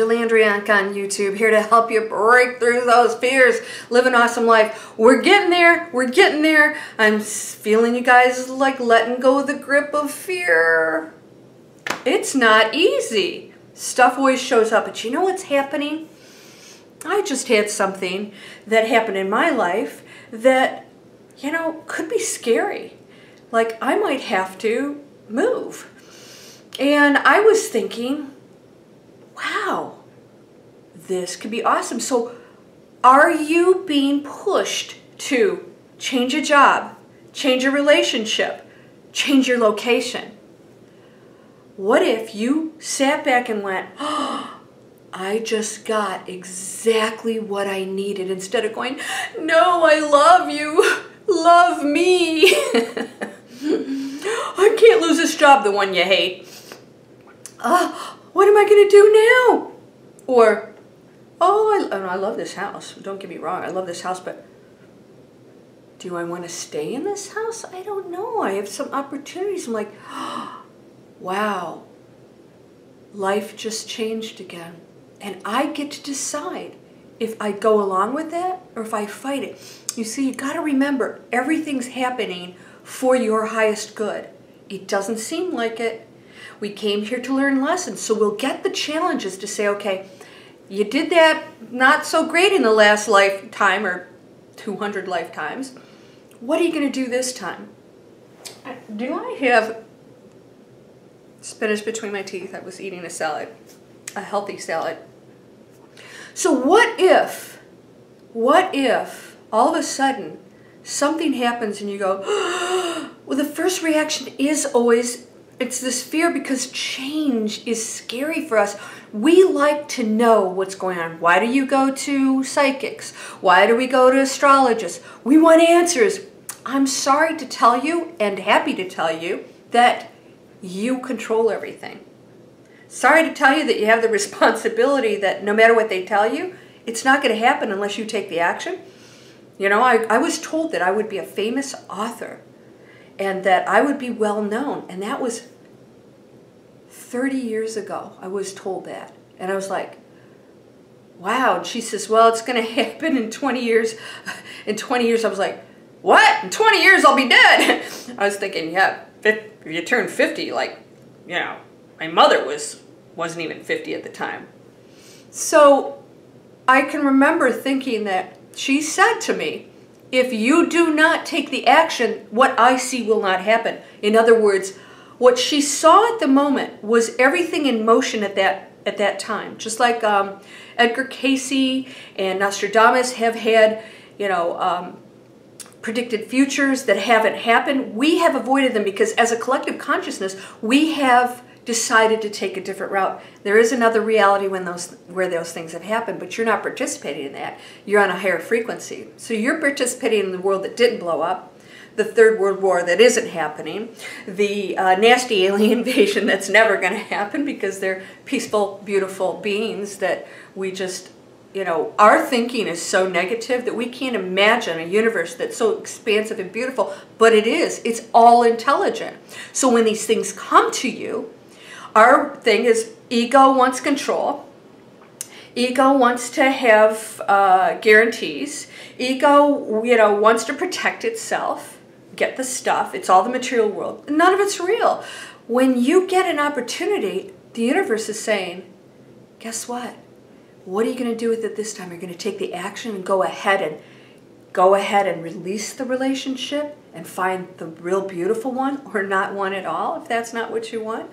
to Landria Onkka on YouTube, here to help you break through those fears, live an awesome life. We're getting there. We're getting there. I'm feeling you guys like letting go of the grip of fear. It's not easy. Stuff always shows up, but you know what's happening? I just had something that happened in my life that, you know, could be scary. Like I might have to move. And I was thinking, wow, this could be awesome. So are you being pushed to change a job, change a relationship, change your location? What if you sat back and went, oh, I just got exactly what I needed, instead of going, no, I love you, love me. I can't lose this job, the one you hate. What am I going to do now? Or, oh, I love this house. Don't get me wrong, I love this house, but do I want to stay in this house? I don't know. I have some opportunities. I'm like, oh, wow, life just changed again. And I get to decide if I go along with that or if I fight it. You see, you got to remember, everything's happening for your highest good. It doesn't seem like it. We came here to learn lessons, so we'll get the challenges to say, okay, you did that not so great in the last lifetime or 200 lifetimes. What are you going to do this time? Do I have spinach between my teeth? I was eating a salad, a healthy salad. So what if all of a sudden something happens and you go, well, the first reaction is always, it's this fear because change is scary for us. We like to know what's going on. Why do you go to psychics? Why do we go to astrologists? We want answers. I'm sorry to tell you and happy to tell you that you control everything. Sorry to tell you that you have the responsibility that no matter what they tell you, it's not going to happen unless you take the action. You know, I was told that I would be a famous author and that I would be well known. And that was 30 years ago. I was told that. And I was like, wow. And she says, well, it's going to happen in 20 years. In 20 years, I was like, what? In 20 years, I'll be dead. I was thinking, yeah, if you turn 50, like, you know, my mother wasn't even 50 at the time. So I can remember thinking that she said to me, if you do not take the action, what I see will not happen. In other words, what she saw at the moment was everything in motion at that time. Just like Edgar Cayce and Nostradamus have had, you know, predicted futures that haven't happened. We have avoided them because as a collective consciousness, we have decided to take a different route. There is another reality where those things have happened, but you're not participating in that. You're on a higher frequency. So you're participating in the world that didn't blow up, the Third World War that isn't happening, the nasty alien invasion that's never going to happen because they're peaceful, beautiful beings that we just, you know, our thinking is so negative that we can't imagine a universe that's so expansive and beautiful, but it is. It's all intelligent. So when these things come to you, our thing is ego wants control. Ego wants to have guarantees. Ego, you know, wants to protect itself, get the stuff. It's all the material world. None of it's real. When you get an opportunity, the universe is saying, guess what? What are you going to do with it this time? You're going to take the action and go ahead and release the relationship and find the real beautiful one, or not one at all if that's not what you want?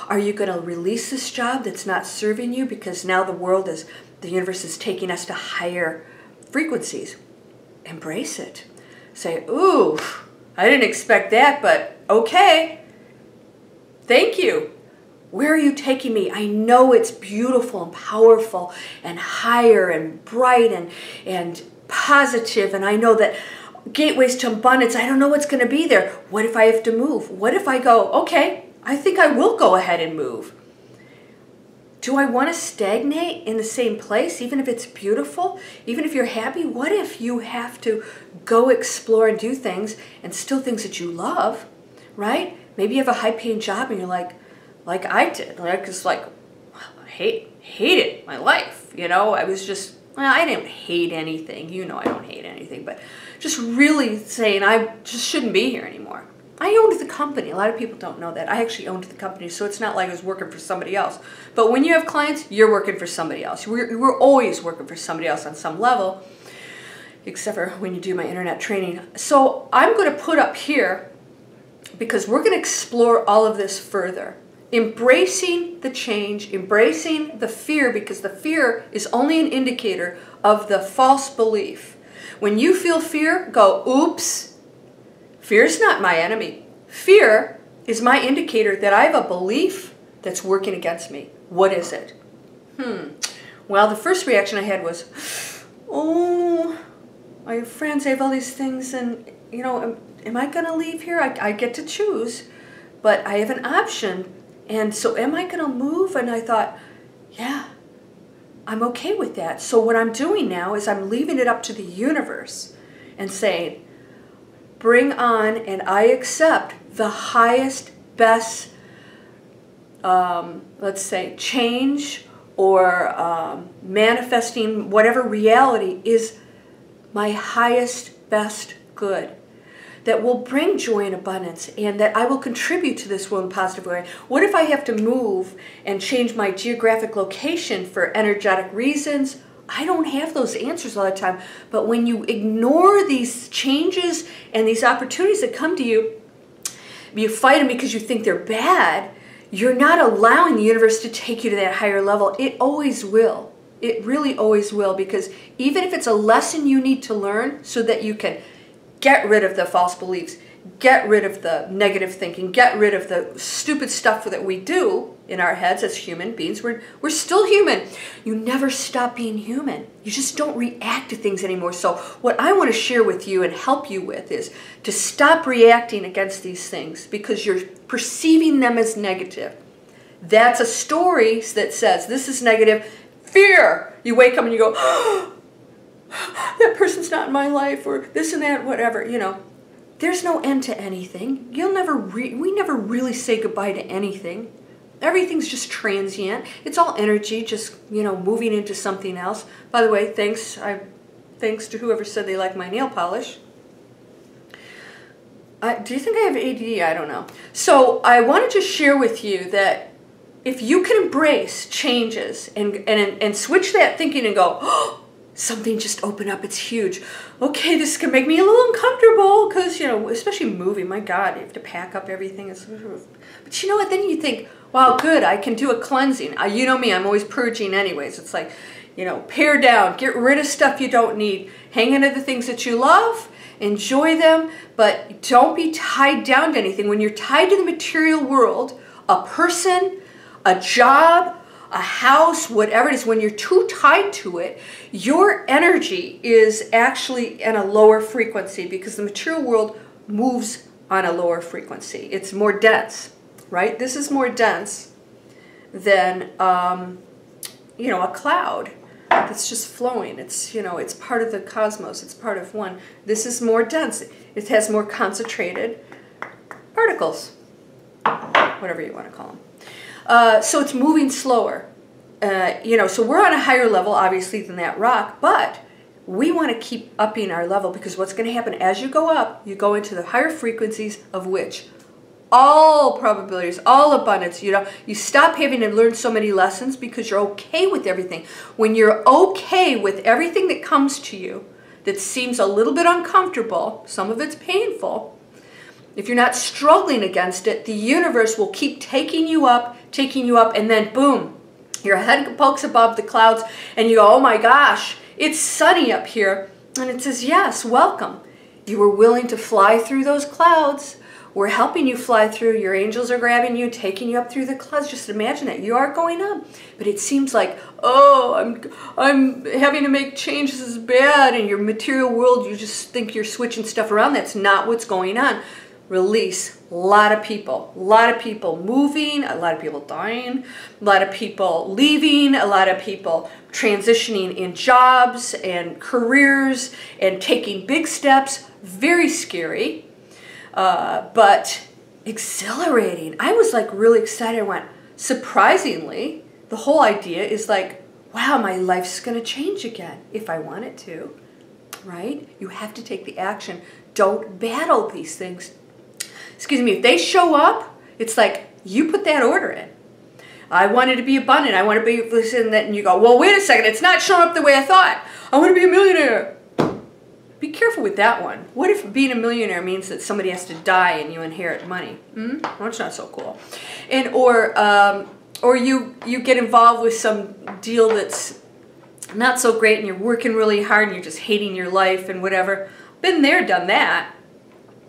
Are you going to release this job that's not serving you because now the universe is taking us to higher frequencies? Embrace it. Say, ooh, I didn't expect that, but okay. Thank you. Where are you taking me? I know it's beautiful and powerful and higher and bright and positive, and I know that gateways to abundance, I don't know what's going to be there. What if I have to move? What if I go, okay, I think I will go ahead and move. Do I want to stagnate in the same place, even if it's beautiful, even if you're happy? What if you have to go explore and do things, and still things that you love, right? Maybe you have a high-paying job and you're like I did. Like, it's like, I hate hated my life, you know. I was just, well, I didn't hate anything. You know I don't hate anything, but just really saying I just shouldn't be here anymore. I owned the company. A lot of people don't know that. I actually owned the company, so it's not like I was working for somebody else. But when you have clients, you're working for somebody else. We're always working for somebody else on some level, except for when you do my internet training. So I'm going to put up here, because we're going to explore all of this further. Embracing the change, embracing the fear, because the fear is only an indicator of the false belief. When you feel fear, go, oops. Fear's not my enemy. Fear is my indicator that I have a belief that's working against me. What is it? Well, the first reaction I had was, oh, I have friends, I have all these things, and, you know, am I going to leave here? I get to choose, but I have an option. And so am I going to move? And I thought, yeah, I'm okay with that. So what I'm doing now is I'm leaving it up to the universe and saying, bring on, and I accept the highest, best, let's say, change or manifesting whatever reality is my highest, best good that will bring joy and abundance, and that I will contribute to this world in a positive way. What if I have to move and change my geographic location for energetic reasons? I don't have those answers all the time. But when you ignore these changes and these opportunities that come to you, you fight them because you think they're bad, you're not allowing the universe to take you to that higher level. It always will. It really always will, because even if it's a lesson you need to learn so that you can get rid of the false beliefs, get rid of the negative thinking, get rid of the stupid stuff that we do in our heads as human beings. We're still human. You never stop being human. You just don't react to things anymore. So what I want to share with you and help you with is to stop reacting against these things because you're perceiving them as negative. That's a story that says this is negative. Fear. You wake up and you go, oh, that person's not in my life, or this and that, whatever, you know. There's no end to anything. We never really say goodbye to anything. Everything's just transient. It's all energy, just, you know, moving into something else. By the way, thanks to whoever said they like my nail polish. Do you think I have ADD? I don't know. So I want to just share with you that if you can embrace changes and switch that thinking and go, oh, something just opened up, it's huge. Okay, this can make me a little uncomfortable because, you know, especially moving, my God, you have to pack up everything. But you know what, then you think, wow, good, I can do a cleansing. You know me, I'm always purging anyways. It's like, you know, pare down, get rid of stuff you don't need, hang into the things that you love, enjoy them, but don't be tied down to anything. When you're tied to the material world, a person, a job, a house, whatever it is, when you're too tied to it, your energy is actually in a lower frequency because the material world moves on a lower frequency. It's more dense, right? This is more dense than, you know, a cloud that's just flowing. It's, you know, it's part of the cosmos. It's part of one. This is more dense. It has more concentrated particles, whatever you want to call them. So it's moving slower, you know, so we're on a higher level, obviously, than that rock, but we want to keep upping our level because what's going to happen as you go up, you go into the higher frequencies of which all probabilities, all abundance, you know, you stop having to learn so many lessons because you're okay with everything. When you're okay with everything that comes to you that seems a little bit uncomfortable, some of it's painful, if you're not struggling against it, the universe will keep taking you up, and then boom, your head pokes above the clouds, and you go, oh my gosh, it's sunny up here. And it says, yes, welcome. You were willing to fly through those clouds. We're helping you fly through. Your angels are grabbing you, taking you up through the clouds. Just imagine that. You are going up. But it seems like, oh, I'm having to make changes, this is bad. In your material world, you just think you're switching stuff around. That's not what's going on. Release. A lot of people moving, a lot of people dying, a lot of people leaving, a lot of people transitioning in jobs and careers and taking big steps. Very scary, but exhilarating. I was like really excited. I went, surprisingly, the whole idea is like, wow, my life's going to change again if I want it to, right? You have to take the action. Don't battle these things. Excuse me, if they show up, it's like you put that order in. I wanted to be abundant. I want to be this and that. And you go, well, wait a second. It's not showing up the way I thought. I want to be a millionaire. Be careful with that one. What if being a millionaire means that somebody has to die and you inherit money? Well, that's not so cool. And or you get involved with some deal that's not so great and you're working really hard and you're just hating your life and whatever. Been there, done that.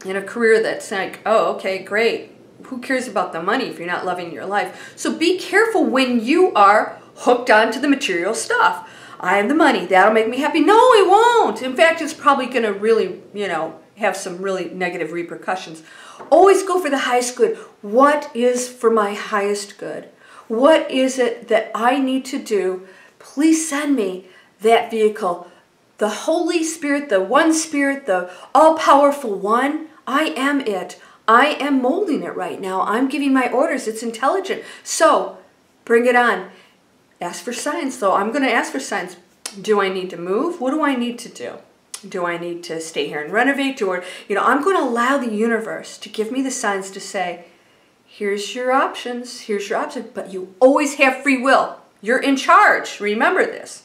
In a career that's like, oh, okay, great. Who cares about the money if you're not loving your life? So be careful when you are hooked onto the material stuff. I have the money. That'll make me happy. No, it won't. In fact, it's probably going to really, have some really negative repercussions. Always go for the highest good. What is for my highest good? What is it that I need to do? Please send me that vehicle. The Holy Spirit, the one Spirit, the all-powerful one. I am it. I am molding it right now. I'm giving my orders. It's intelligent. So, bring it on. Ask for signs, though. I'm going to ask for signs. Do I need to move? What do I need to do? Do I need to stay here and renovate? Or, I'm going to allow the universe to give me the signs to say, here's your options. Here's your option. But you always have free will. You're in charge. Remember this.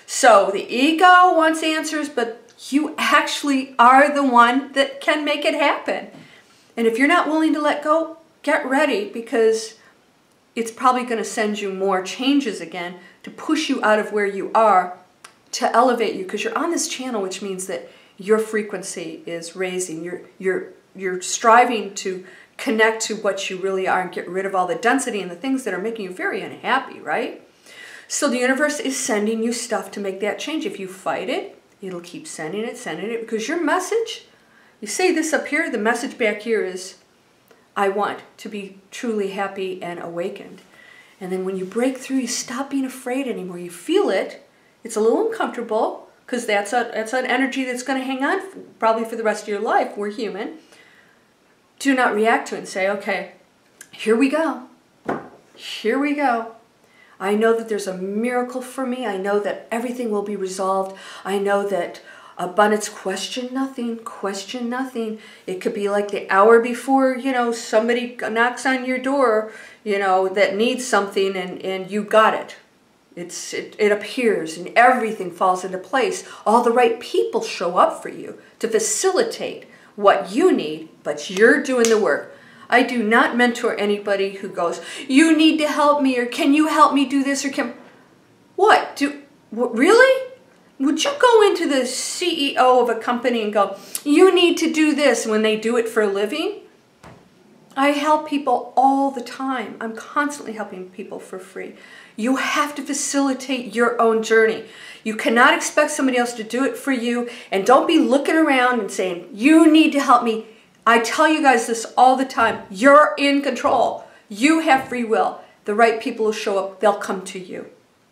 So, the ego wants answers, but you actually are the one that can make it happen. And if you're not willing to let go, get ready, because it's probably going to send you more changes again to push you out of where you are, to elevate you, because you're on this channel, which means that your frequency is raising. You're striving to connect to what you really are and get rid of all the density and the things that are making you very unhappy, right? So the universe is sending you stuff to make that change. If you fight it, it'll keep sending it, because your message, you say this up here, the message back here is, I want to be truly happy and awakened. And then when you break through, you stop being afraid anymore. You feel it. It's a little uncomfortable, because that's an energy that's going to hang on probably for the rest of your life. We're human. Do not react to it and say, okay, here we go. Here we go. I know that there's a miracle for me. I know that everything will be resolved. I know that abundance, question nothing, question nothing. It could be like the hour before, somebody knocks on your door, that needs something, and you got it. It appears and everything falls into place. All the right people show up for you to facilitate what you need, but you're doing the work. I do not mentor anybody who goes, you need to help me, or can you help me do this, or what? Really? Would you go into the CEO of a company and go, you need to do this, when they do it for a living? I help people all the time. I'm constantly helping people for free. You have to facilitate your own journey. You cannot expect somebody else to do it for you, and don't be looking around and saying, you need to help me. I tell you guys this all the time. You're in control. You have free will. The right people will show up. They'll come to you.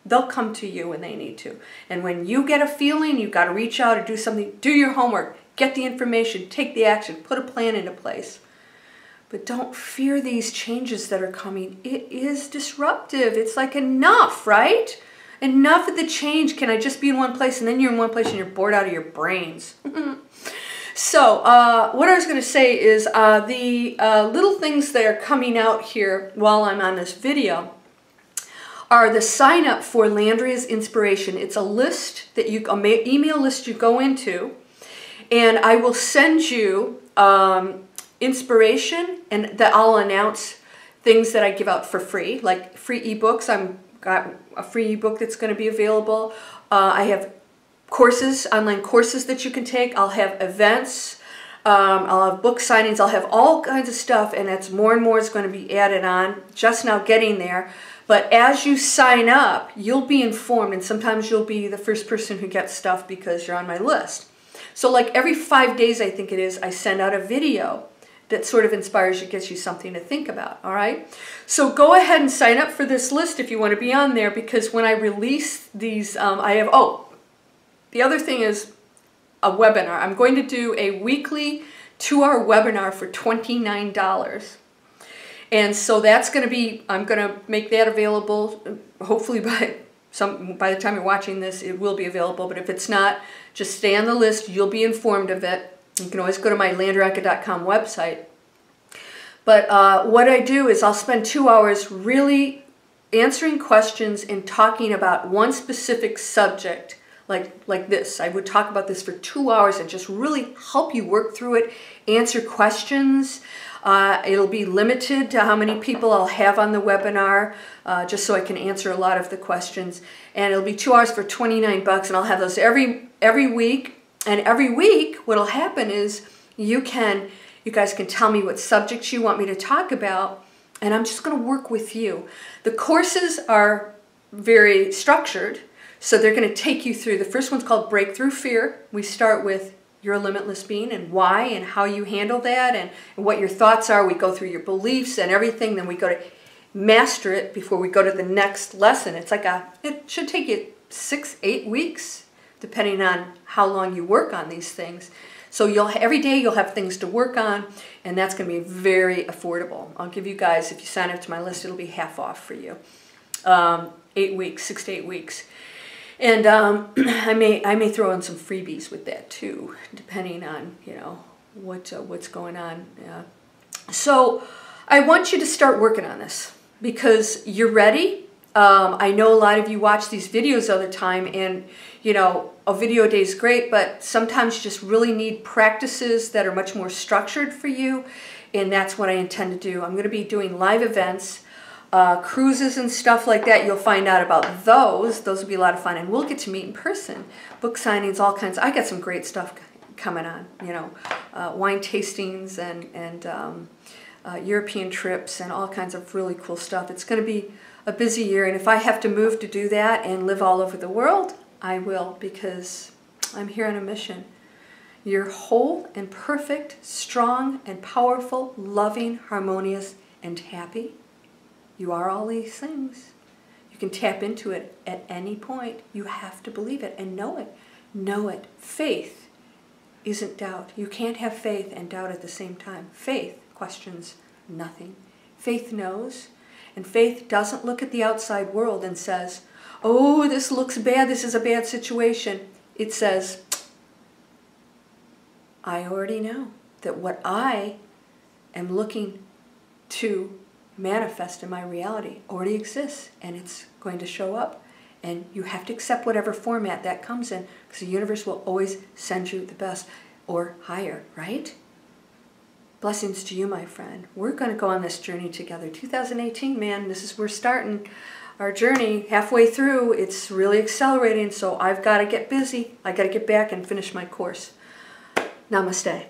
They'll come to you when they need to. And when you get a feeling, you've got to reach out or do something. Do your homework. Get the information. Take the action. Put a plan into place. But don't fear these changes that are coming. It is disruptive. It's like enough, right? Enough of the change. Can I just be in one place? And then you're in one place and you're bored out of your brains. So what I was going to say is the little things that are coming out here while I'm on this video are the sign up for Landria's Inspiration. It's a list that email list you go into, and I will send you inspiration, and that I'll announce things that I give out for free, like free ebooks. I've got a free ebook that's going to be available. I have courses, online courses that you can take. I'll have events. I'll have book signings. I'll have all kinds of stuff, and that's more and more is going to be added on. Just now getting there. But as you sign up, you'll be informed, and sometimes you'll be the first person who gets stuff because you're on my list. So like every 5 days, I think it is, I send out a video that sort of inspires you, gets you something to think about, all right? So go ahead and sign up for this list if you want to be on there, because when I release these, the other thing is a webinar. I'm going to do a weekly 2-hour webinar for $29. And so that's going to be, I'm going to make that available, hopefully by the time you're watching this, it will be available. But if it's not, just stay on the list. You'll be informed of it. You can always go to my landria.com website. But what I do is I'll spend 2 hours really answering questions and talking about one specific subject, like this. I would talk about this for 2 hours and just really help you work through it, answer questions. It'll be limited to how many people I'll have on the webinar, just so I can answer a lot of the questions. And it'll be 2 hours for $29, and I'll have those every week. And every week, what'll happen is you guys can tell me what subjects you want me to talk about, and I'm just going to work with you. The courses are very structured, so they're going to take you through. The first one's called Breakthrough Fear. We start with your limitless being and why and how you handle that and what your thoughts are. We go through your beliefs and everything. Then we go to master it before we go to the next lesson. It should take you 6-8 weeks, depending on how long you work on these things. So every day you'll have things to work on, and that's going to be very affordable. I'll give you guys, if you sign up to my list, it'll be half off for you. 8 weeks, 6 to 8 weeks. And I may throw in some freebies with that too, depending on what's going on. So I want you to start working on this because you're ready. I know a lot of you watch these videos all the time, and a video a day is great, but sometimes you just really need practices that are much more structured for you, and that's what I intend to do. I'm going to be doing live events, cruises and stuff like that. You'll find out about those. Those will be a lot of fun, and we'll get to meet in person. Book signings, all kinds. I got some great stuff coming on, wine tastings and European trips and all kinds of really cool stuff. It's going to be a busy year, and if I have to move to do that and live all over the world, I will, because I'm here on a mission. You're whole and perfect, strong and powerful, loving, harmonious, and happy. You are all these things. You can tap into it at any point. You have to believe it and know it. Know it. Faith isn't doubt. You can't have faith and doubt at the same time. Faith questions nothing. Faith knows, and faith doesn't look at the outside world and says, oh, this looks bad, this is a bad situation. It says, I already know that what I am looking to manifest in my reality already exists, and it's going to show up. And you have to accept whatever format that comes in, because the universe will always send you the best or higher, right? Blessings to you, my friend. We're going to go on this journey together. 2018, man, we're starting our journey halfway through. It's really accelerating, so I've got to get busy. I got to get back and finish my course. Namaste.